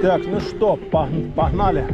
Так, ну что, погнали.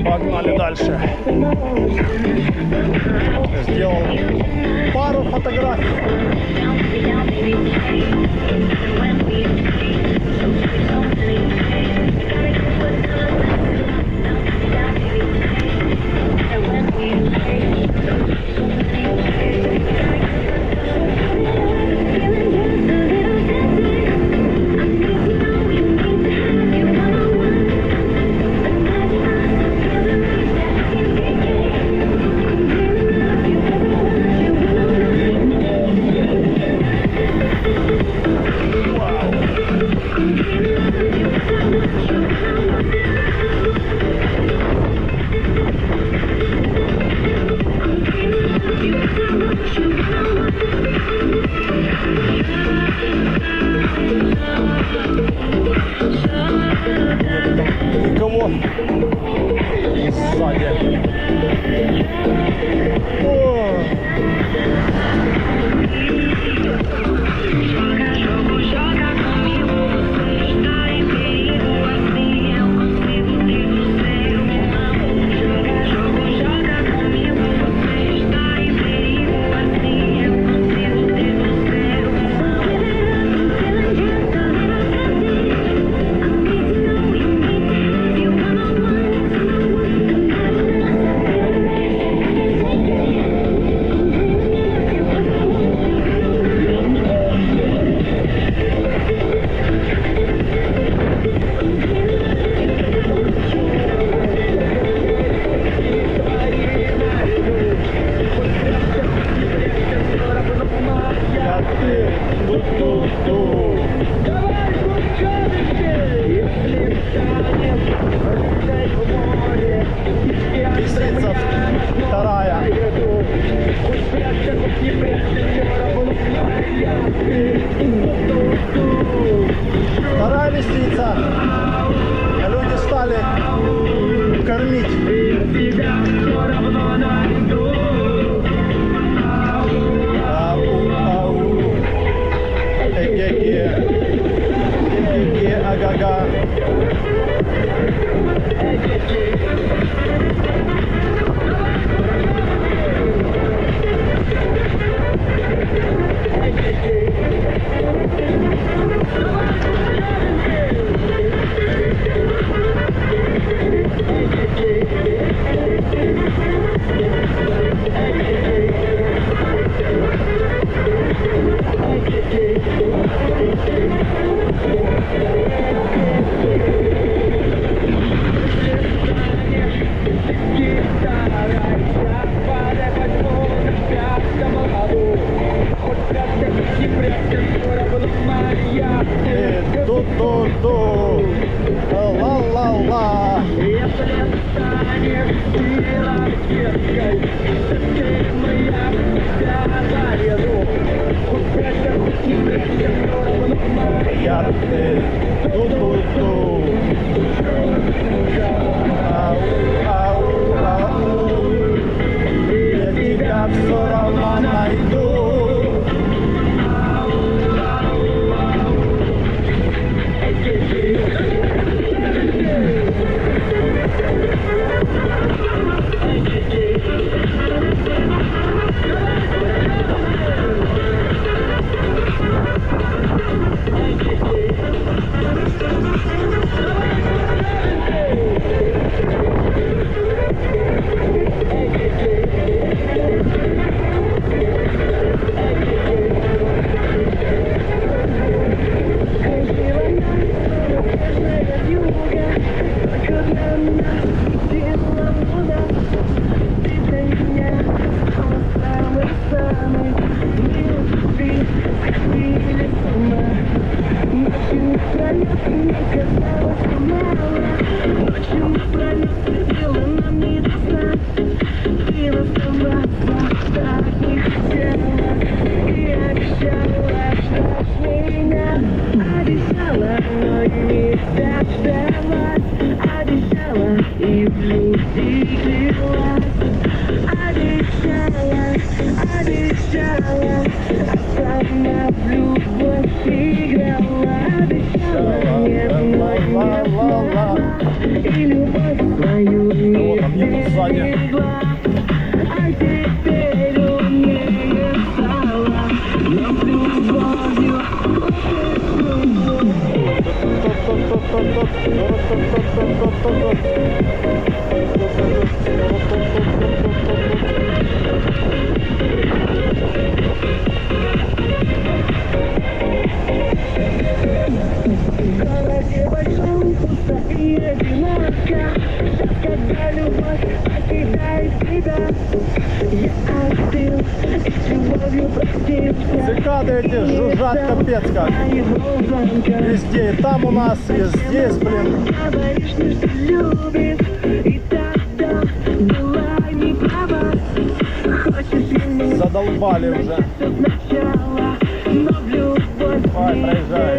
Погнали дальше. Сделал пару фотографий. Никого сзади. Лисица вторая. Вторая лисица. Люди стали кормить. Ага-га. Вот там едут сзади. Цикады эти жужжат капец как. Везде. И там у нас, и здесь, блин. Задолбали уже. Давай, проезжай.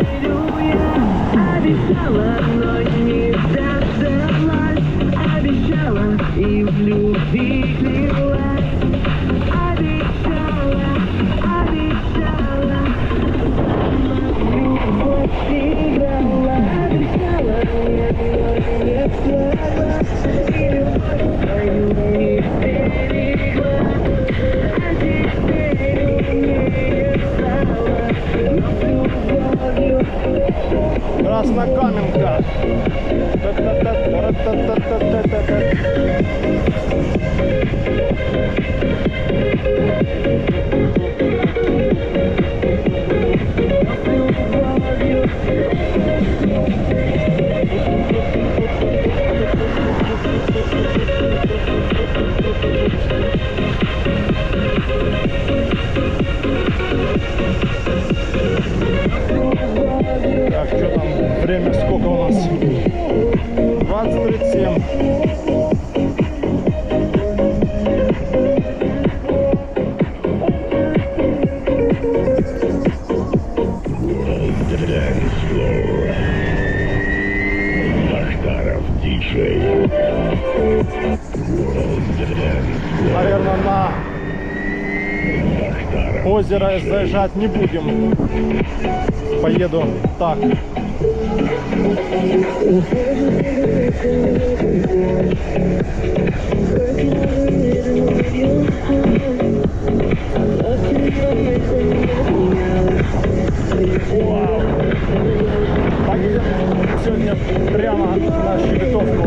И в любви клялась, обещала, любовь играла, обещала, не слова, и любовь твою не берегла, а теперь умнее стала, но любовью. Краснокаменка. Так, что там? Время сколько у нас? 20:37. Наверное, на озеро заезжать не будем. Поеду так. Вау. Поедем сегодня прямо на Щебетовку.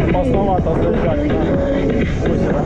Опасновато заезжать на озеро.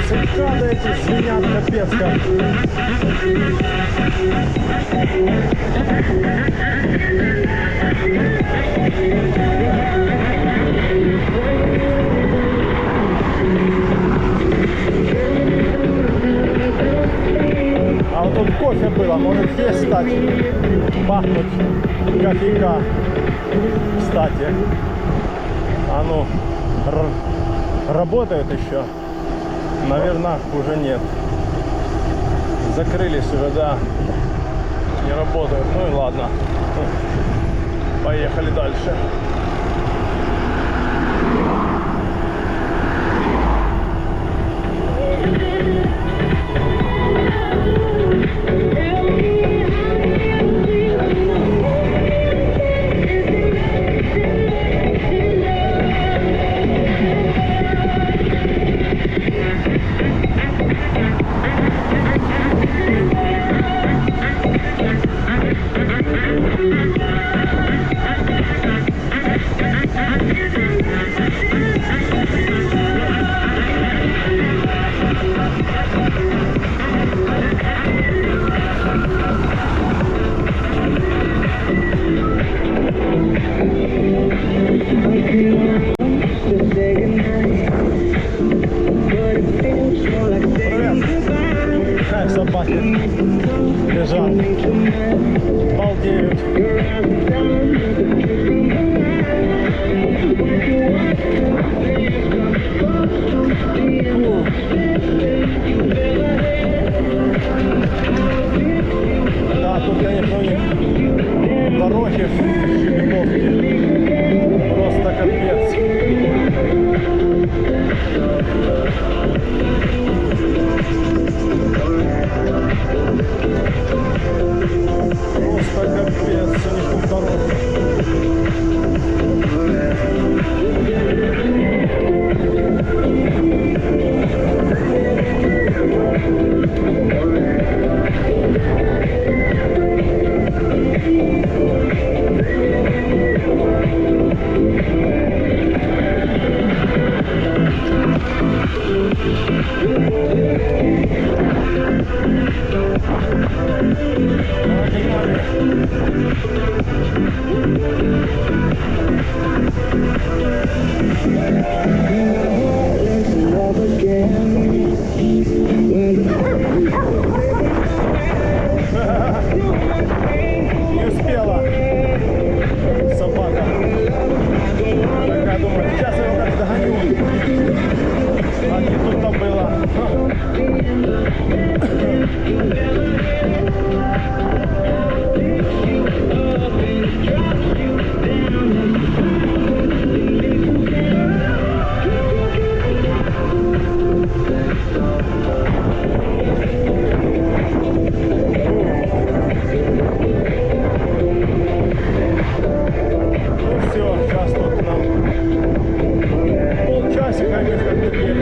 Цикады эти звенят капец как. А вот тут кофе было, может здесь стать, пахнуть кофейка. Кстати, а ну, работает еще? Наверное, уже нет. Закрылись уже, да. Не работают. Ну и ладно. Поехали дальше. Не успела собака. Такая, думаю, сейчас я его как догоню. А не тут-то было. Ну все, сейчас тут нам полчасика несколько дней.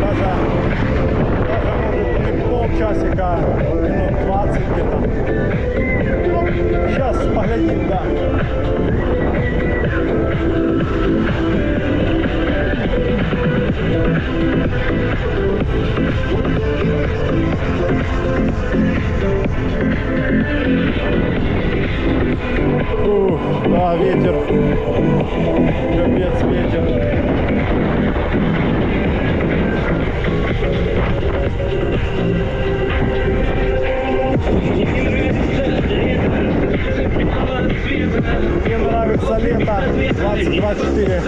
Даже может не полчасика, минут 20 где-то. Ну, сейчас поглядим, да. Да, ветер. Капец, ветер. Мне нравится лето 2024.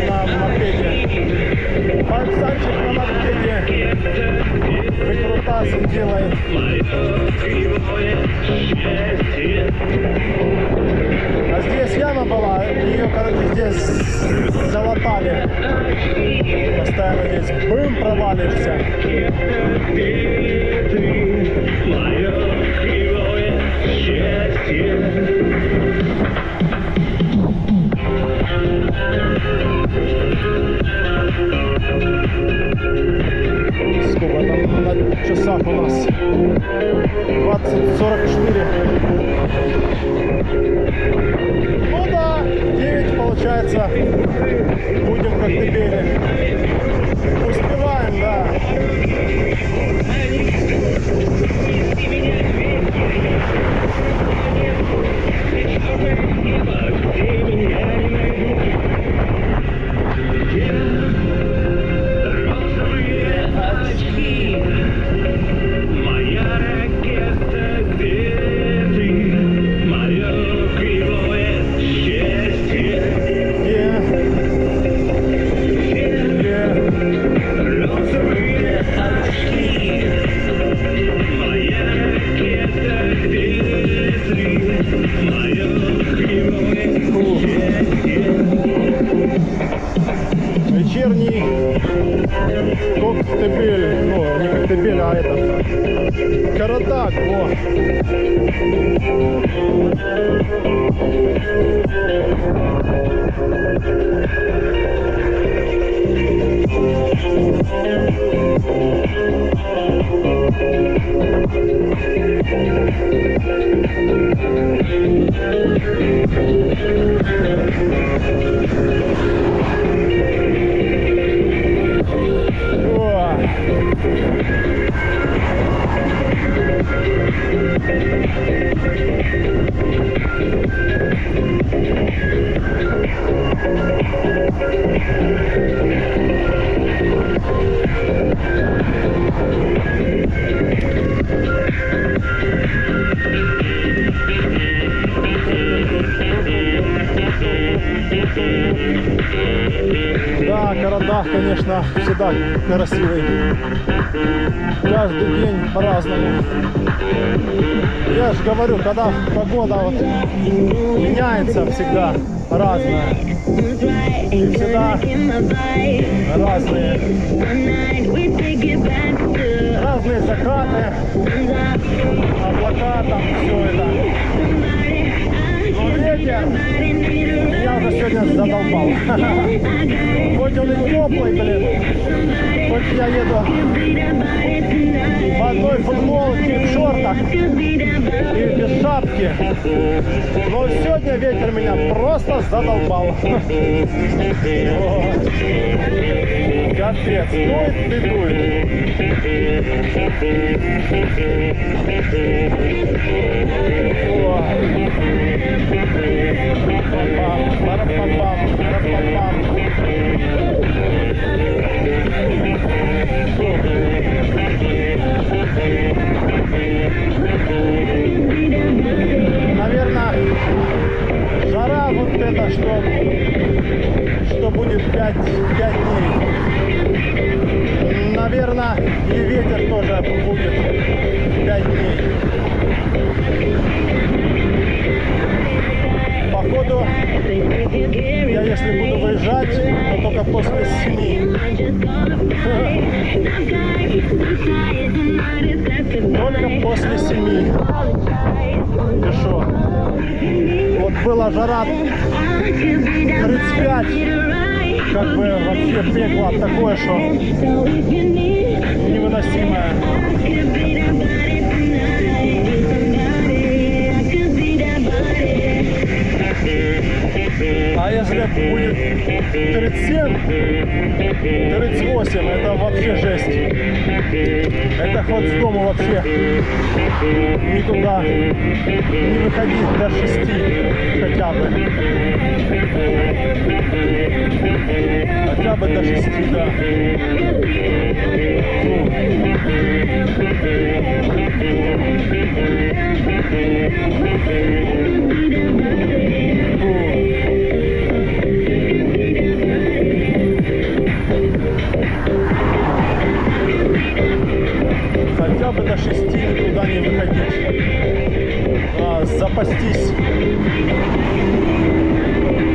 На мопеде. Пацанчик на мопеде выкрутасы делает. А здесь яма была, ее, короче, здесь залатали. Постоянно здесь бым, провалишься. Сколько там на часах у нас? 20:44. Ну да, 9 получается. Будем в Коктебеле. Успеваем, да. Вечерний Коктебель, ну не Коктебель, а это Карадак, во. Да, Карадах, конечно, всегда красивый. Каждый день по-разному. Я же говорю, когда погода вот меняется всегда разная. И всегда разные закаты, облака там, все это. Но ветер меня уже сегодня задолбал. Хоть он и теплый, блин, хоть я еду в одной футболке, в шортах и без шапки, но сегодня ветер меня просто задолбал. Вот. Капец, дует и дует. Наверное, жара вот это, что будет 5 дней. Наверное, и ветер тоже будет 5 дней. Походу, я если буду выезжать, то только после 7. Только после 7. И шо? Вот была жара 35. Как бы вообще пекло такое, что невыносимое. А если будет 37, 38, это вообще жесть. Это хоть с дома вообще никуда не выходить до 6 хотя бы. Хотя бы до 6, да. Хотя бы до 6 никуда не выходить. Запастись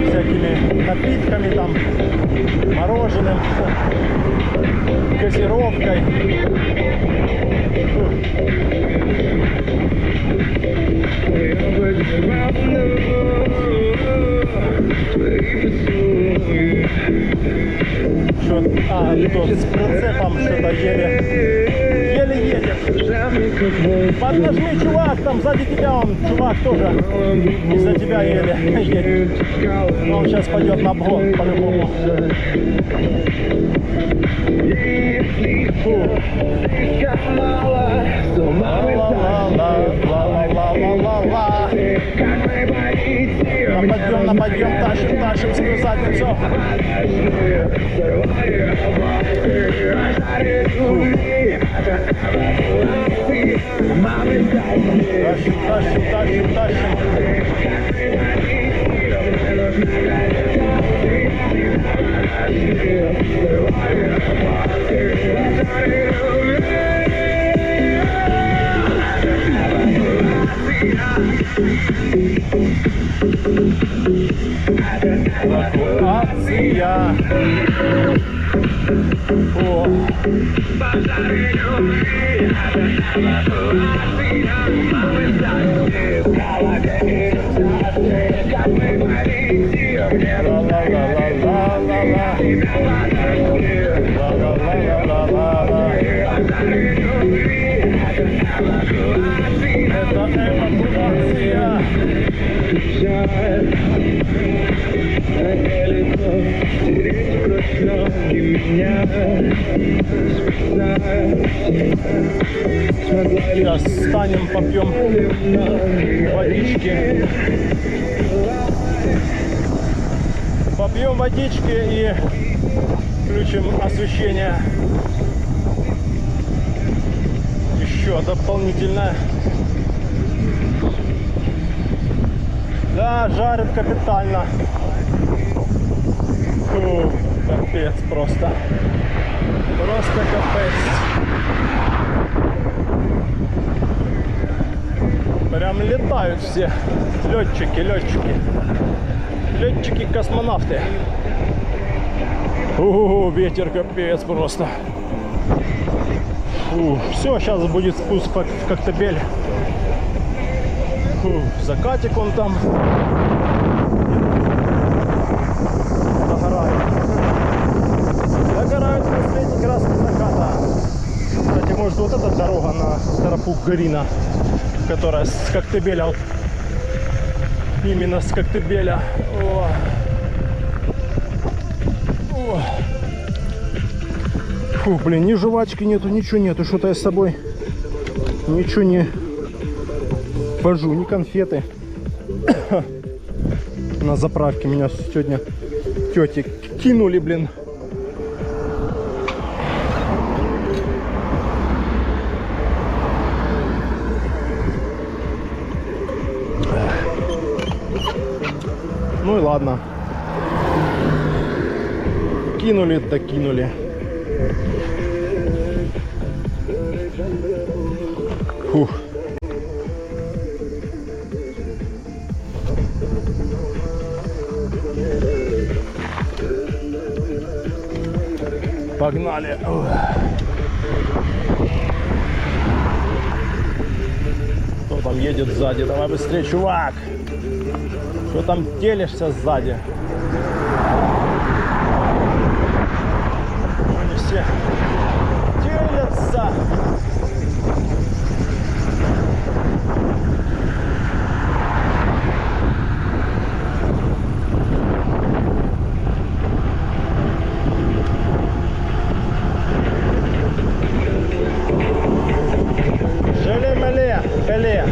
всякими напитками, там, мороженым, газировкой. Тут с прицепом что-то еле едет. Поднажми, чувак, там сзади тебя он, чувак тоже из-за тебя еле едет. Но он сейчас пойдет на обгон по-любому. На подъем, тащим свою задницу. Тащим. Акция. О. Это эвакуация. Сейчас встанем, попьем водички. Попьем водички и включим освещение. Еще дополнительно. Да, жарит капитально. Фу, капец просто. Просто капец. Прям летают все. Летчики-космонавты. Ветер капец просто. Все, сейчас будет спуск в Коктебель. Закатик он там. Грина, которая с Коктебеля. Вот. Именно с Коктебеля. О. О. Фу, блин, ни жвачки нету, ничего нету. Что-то я с собой ничего не вожу, ни конфеты. На заправке меня сегодня тети кинули, блин. Ну и ладно. Кинули, да кинули. Фух. Погнали. Кто там едет сзади? Давай быстрее, чувак. Что там телишься сзади? Они все телятся. Желе-меле, пеле.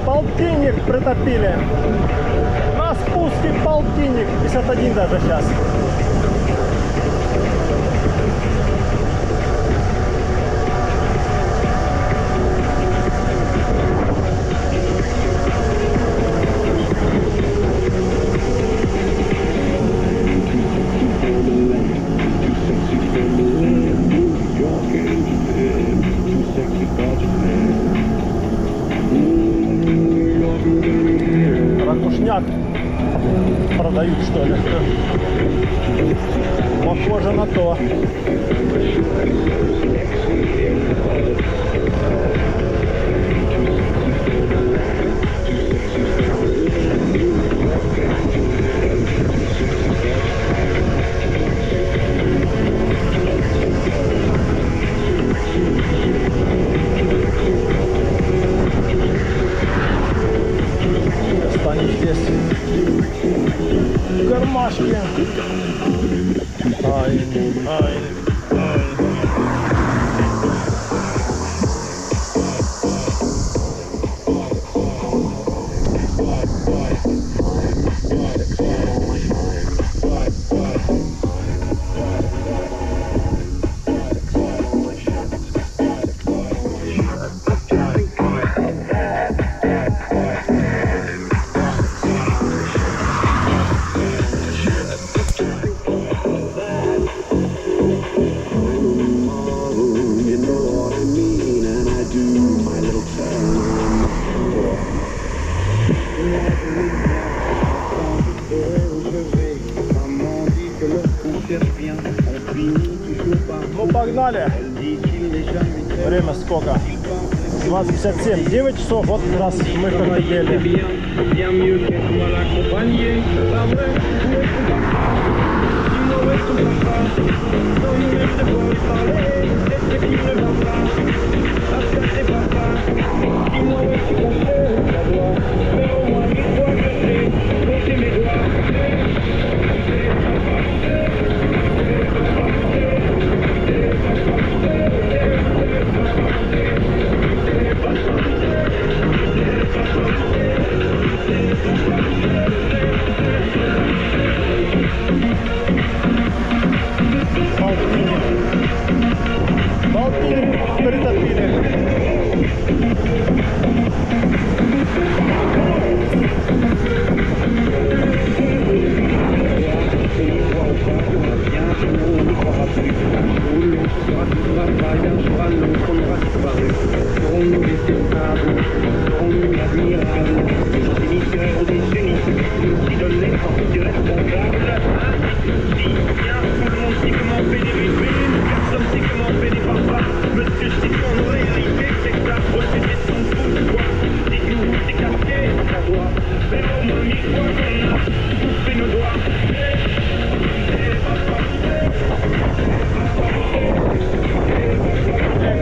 Полтинник притопили. На спуске полтинник. 51 даже сейчас. Ракушняк продают, что ли? Похоже на то. Станет здесь кармашки. Ай, ай, ай. Ну погнали. Время сколько? 20:57. 9 часов. Вот как раз мы в Коктебеле. Болтины притопили.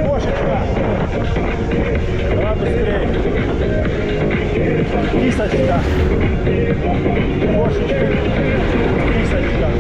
Кошечка, давай быстрее. Кисочка, кошечка, кисочка.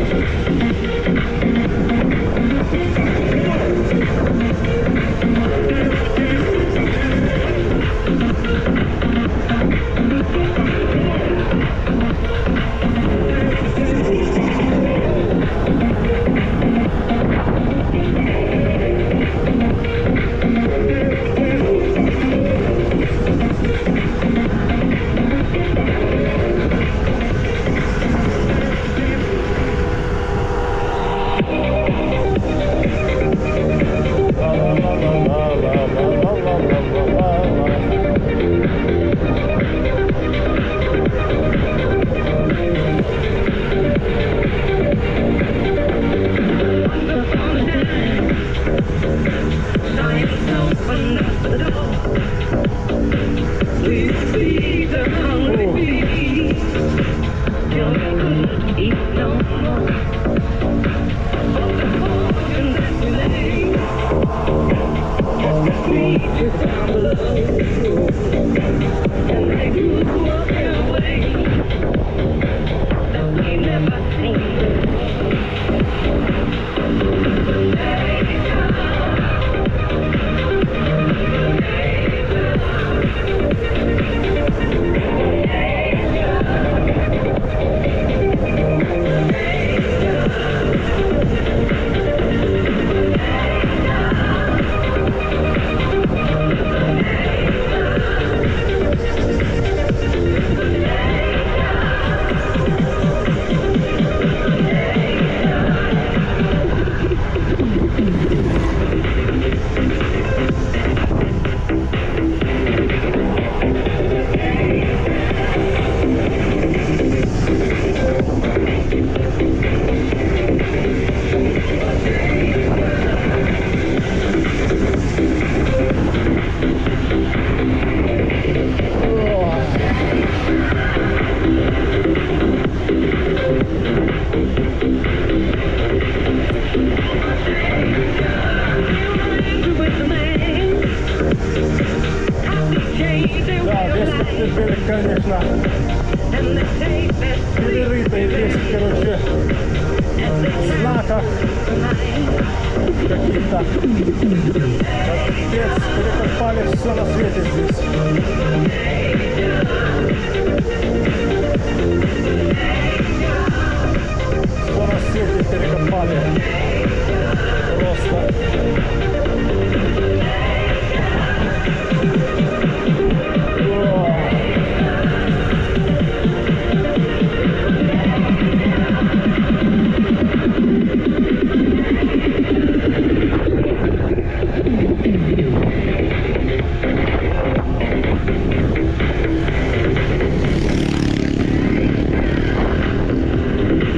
Конечно, перерытые здесь, короче, знаков каких-то. Капец, перекопали все на свете здесь. Все на свете перекопали. Просто.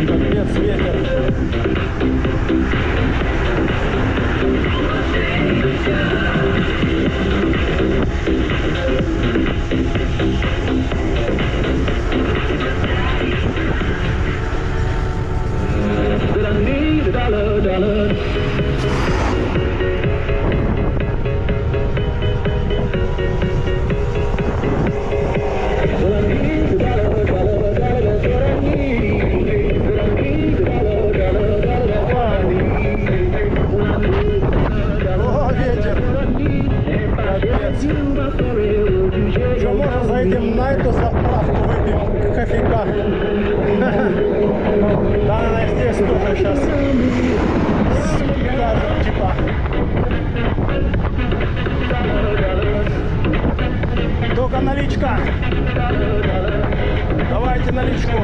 Капец, ветер. сейчас скажем, типа. Только наличка. Давайте наличку.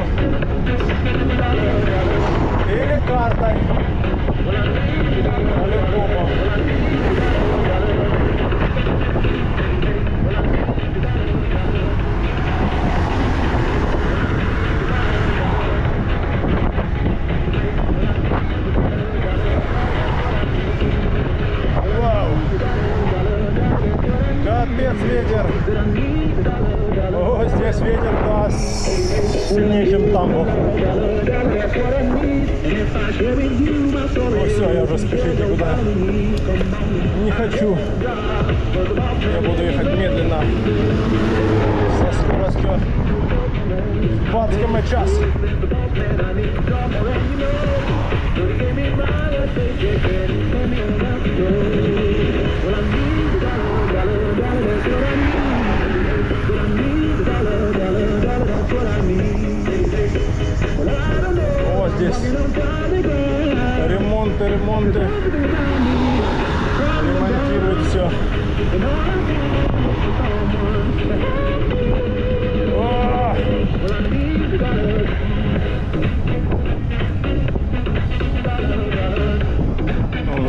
Или картой. По-любому. Вау. Капец ветер. О, здесь ветер, да, сильнее, чем там был. Ну все, я уже спешить никуда не хочу. Я буду ехать медленно со скоростью 20 км в час. Вот здесь ремонты, ремонтируют все.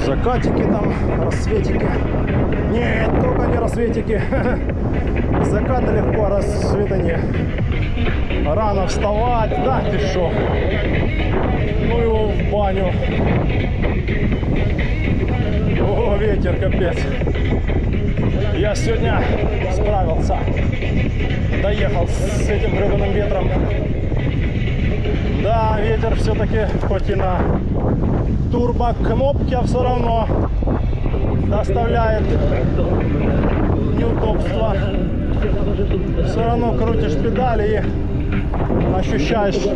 Закатики там, рассветики. Нет, только не рассветики. Закаты легко, а рассвета нет. Рано вставать, да ты шо. Ну его в баню. О, ветер, капец. Я сегодня справился. Доехал с этим гребаным ветром. Да, ветер все-таки, хоть и на турбокнопке, все равно доставляет неудобства. Все равно крутишь педали и ощущаешь.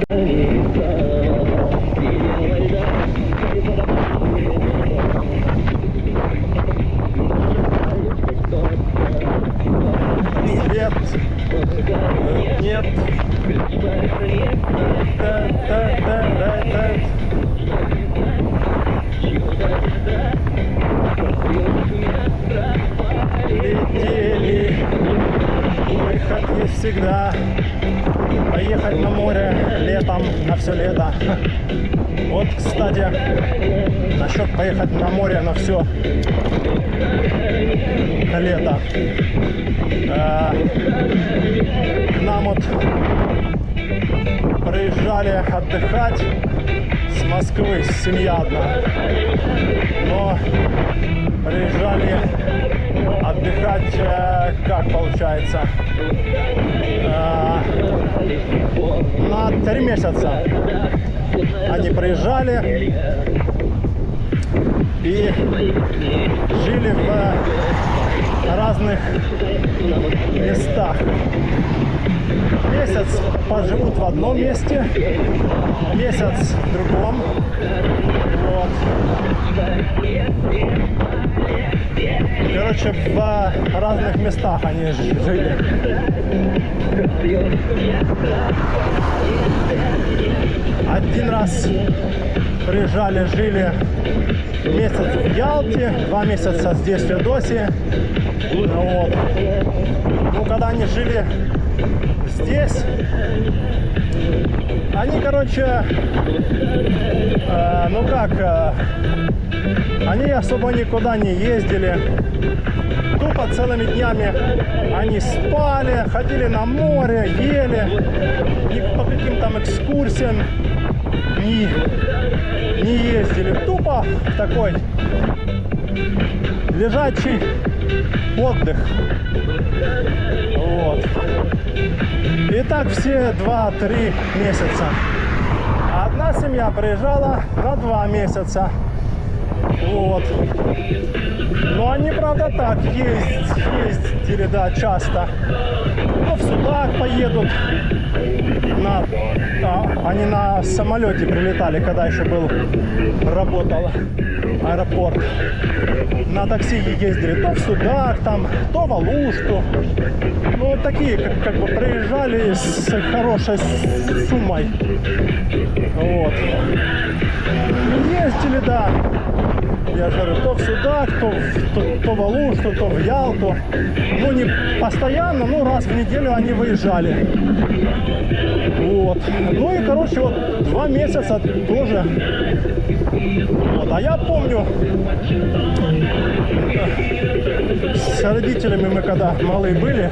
Свет. Нет. Летели. Выход есть всегда. Поехать на море летом, на все лето. Вот, кстати, насчет поехать на море на все лето. К нам вот приезжали отдыхать с Москвы, семья одна. Но приезжали отдыхать, как получается, на 3 месяца. Они приезжали и жили в разных местах. Месяц поживут в одном месте, месяц в другом. Вот. Короче, в разных местах они жили. Один раз приезжали, жили месяц в Ялте, 2 месяца здесь, в Феодосии. Вот. Ну, когда они жили здесь, они, короче, ну как, они особо никуда не ездили. Тупо целыми днями они спали, ходили на море, ели, и по каким там экскурсиям не ездили. Тупо такой лежачий отдых. Вот. И так все 2-3 месяца. Одна семья приезжала на 2 месяца. Вот. Но они, правда, так ездили, да, часто. Ну, в Судак поедут. Они на самолете прилетали, когда еще работал аэропорт. На такси ездили то в Судак, там, то в Алушту. Ну, вот такие, как бы приезжали с хорошей суммой. Вот. Я же говорю, то в Судак, то в Алушту, то в Ялту. Ну, не постоянно, но раз в неделю они выезжали. Вот. Ну и, короче, вот 2 месяца тоже. Вот. А я помню, с родителями мы когда малые были,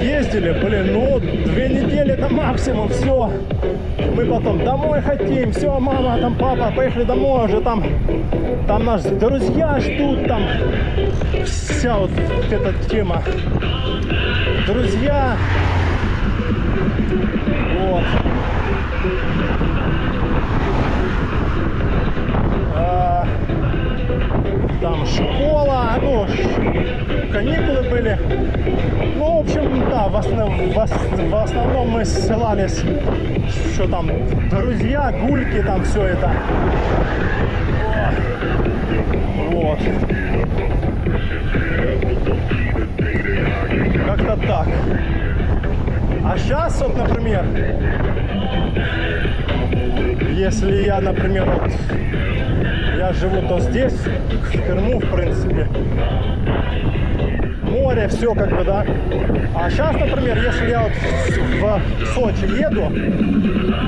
ездили, блин, ну 2 недели это максимум, все. Мы потом домой хотим, все, мама, там папа, поехали домой уже, там нас друзья ждут, там вся вот эта тема. Друзья. Вот. Там школа, ну, каникулы были. Ну, в общем, да, в основном мы ссылались, что там друзья, гульки, там все это. Вот. Как-то так. А сейчас вот, например, если я, например, вот, я живу то здесь, в Крыму, в принципе, море, все как бы, да. А сейчас, например, если я вот в Сочи еду,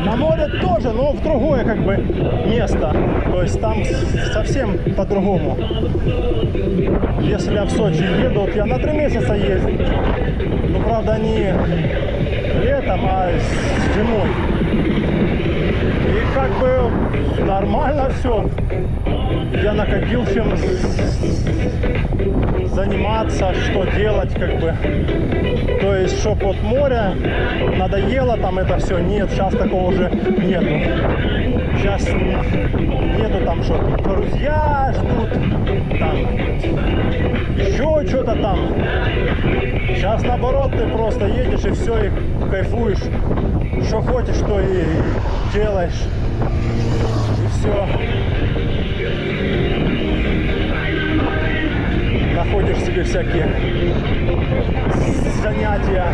на море тоже, но в другое как бы место. То есть там совсем по-другому. Если я в Сочи еду, вот я на 3 месяца ездил. Ну, правда, не летом, а зимой. И как бы нормально все. Я находил чем заниматься, что делать, как бы. То есть, чтоб вот море надоело, там это все, нет, сейчас такого уже нету. Сейчас нету там, что друзья ждут, там еще что-то там. Сейчас наоборот, ты просто едешь и все, и кайфуешь, что хочешь, что и делаешь, и все. Находишь себе всякие занятия.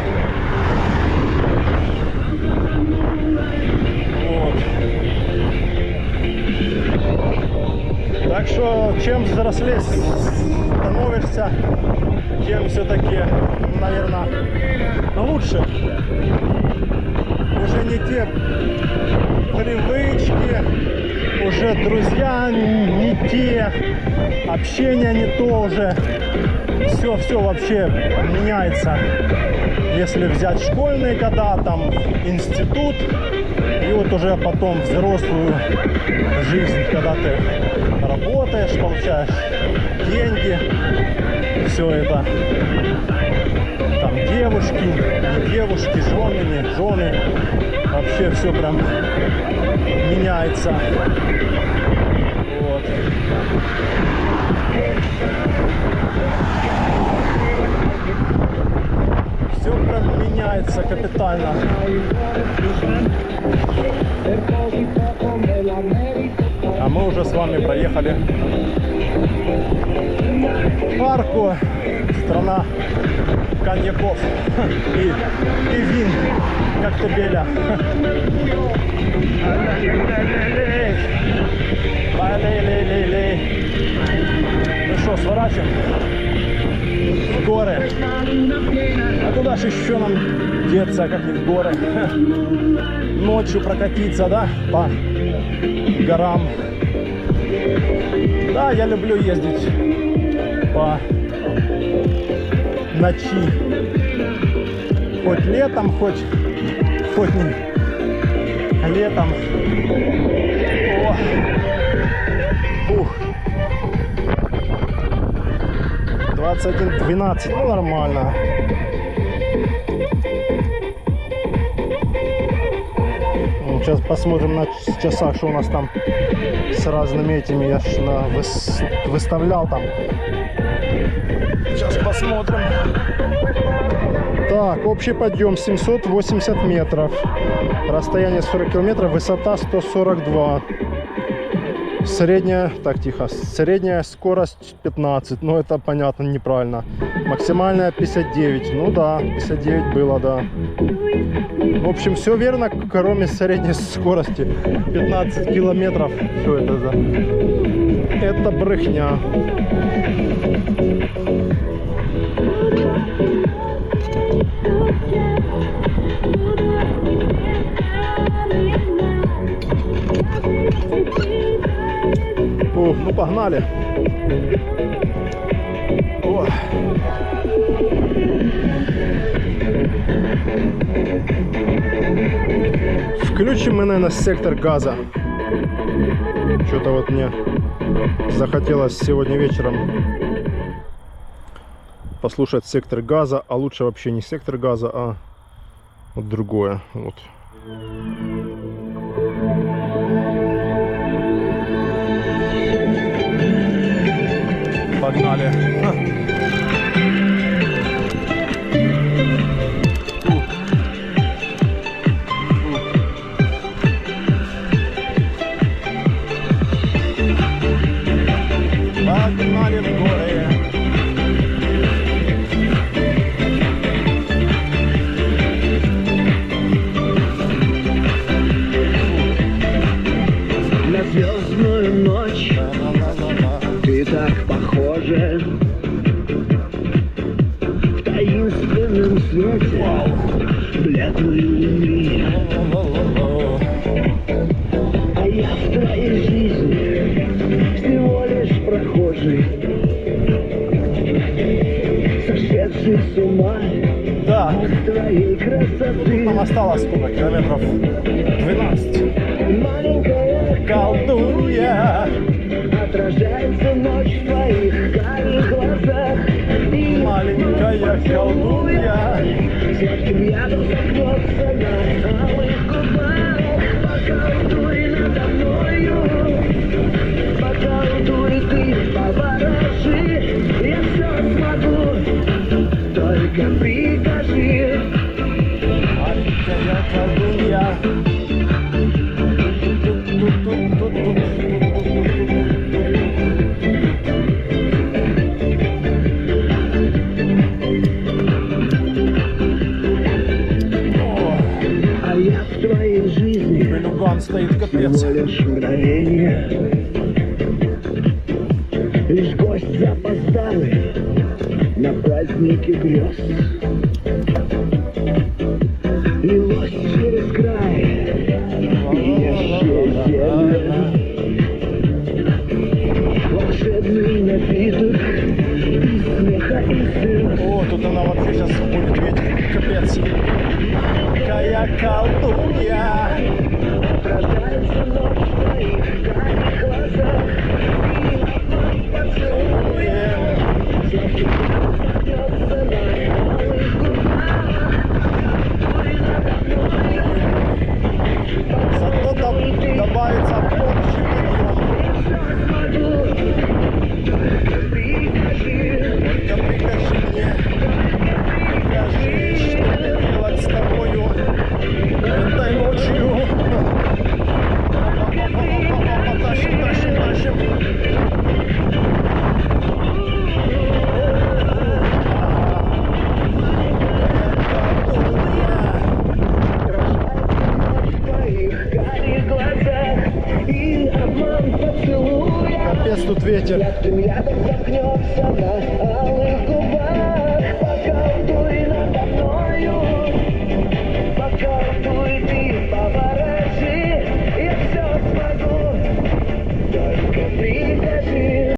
Вот. Так что чем взрослее становишься, тем все-таки, наверное, лучше. Уже не те привычки, уже друзья не те, общение не то уже. Все вообще меняется. Если взять школьные года, там институт, и вот уже потом взрослую жизнь, когда ты работаешь, получаешь деньги, все это, там девушки, жены, не жены, вообще все прям меняется. Вот. Все прям меняется капитально. А мы уже с вами проехали в Арку, страна коньяков и вин, как Тебеля. Ну что, сворачиваем в горы. А куда же еще нам деться, как не в горы? Ночью прокатиться, да, по горам. Да, я люблю ездить по ночи. Хоть летом, хоть не летом. О. Ух. 21:12, ну нормально. Сейчас посмотрим на часах, что у нас там с разными этими. Я ж выставлял там. Сейчас посмотрим. Так, общий подъем 780 метров. Расстояние 40 километров, высота 142. Средняя, так тихо, средняя скорость 15, но это понятно неправильно. Максимальная 59, ну да, 59 было, да. В общем, все верно, кроме средней скорости 15 километров. Что это за? Это брехня. О, ну погнали. О. Включим мы, наверное, сектор газа. Что-то вот мне захотелось сегодня вечером послушать сектор газа, а лучше вообще не сектор газа, а вот другое. Вот. Погнали. Погнали в горы. На звездную ночь ты так похожа. В таинственном свете бледной луны. А я в твоей жизни всего лишь прохожий, сошедший с ума Да, от твоей красоты. нам осталось сколько? Километров 12. Маленькая Колдунья, отражается ночь в твоих карих глазах. И маленькая колдунья. сладким ядом сомкнется на алых губах. Поколдуй надо мною, поколдуй ты, поворожи. Я все смогу, только прикажи. Маленькая колдунья. А я в твоей жизни Белюган стоит капец. всего лишь мгновение, лишь гость запоздалый на празднике грез. Лилось через край пьящее зелье, волшебный напиток из смеха и слез. О, тут она вообще сейчас будет ветер. Капец. Маленькая колдунья. Отражается ночь в твоих карих глазах. И обман поцелуем сладким ядом сомкнется на алых губах. Поколдуй надо мною, Зато там добавится общий подъем. Только прикажи мне. Скажи, что мне делать с тобою этой ночью. Тащим, тащим, тащим. Капец, тут ветер. Ядом запнется на алых губах.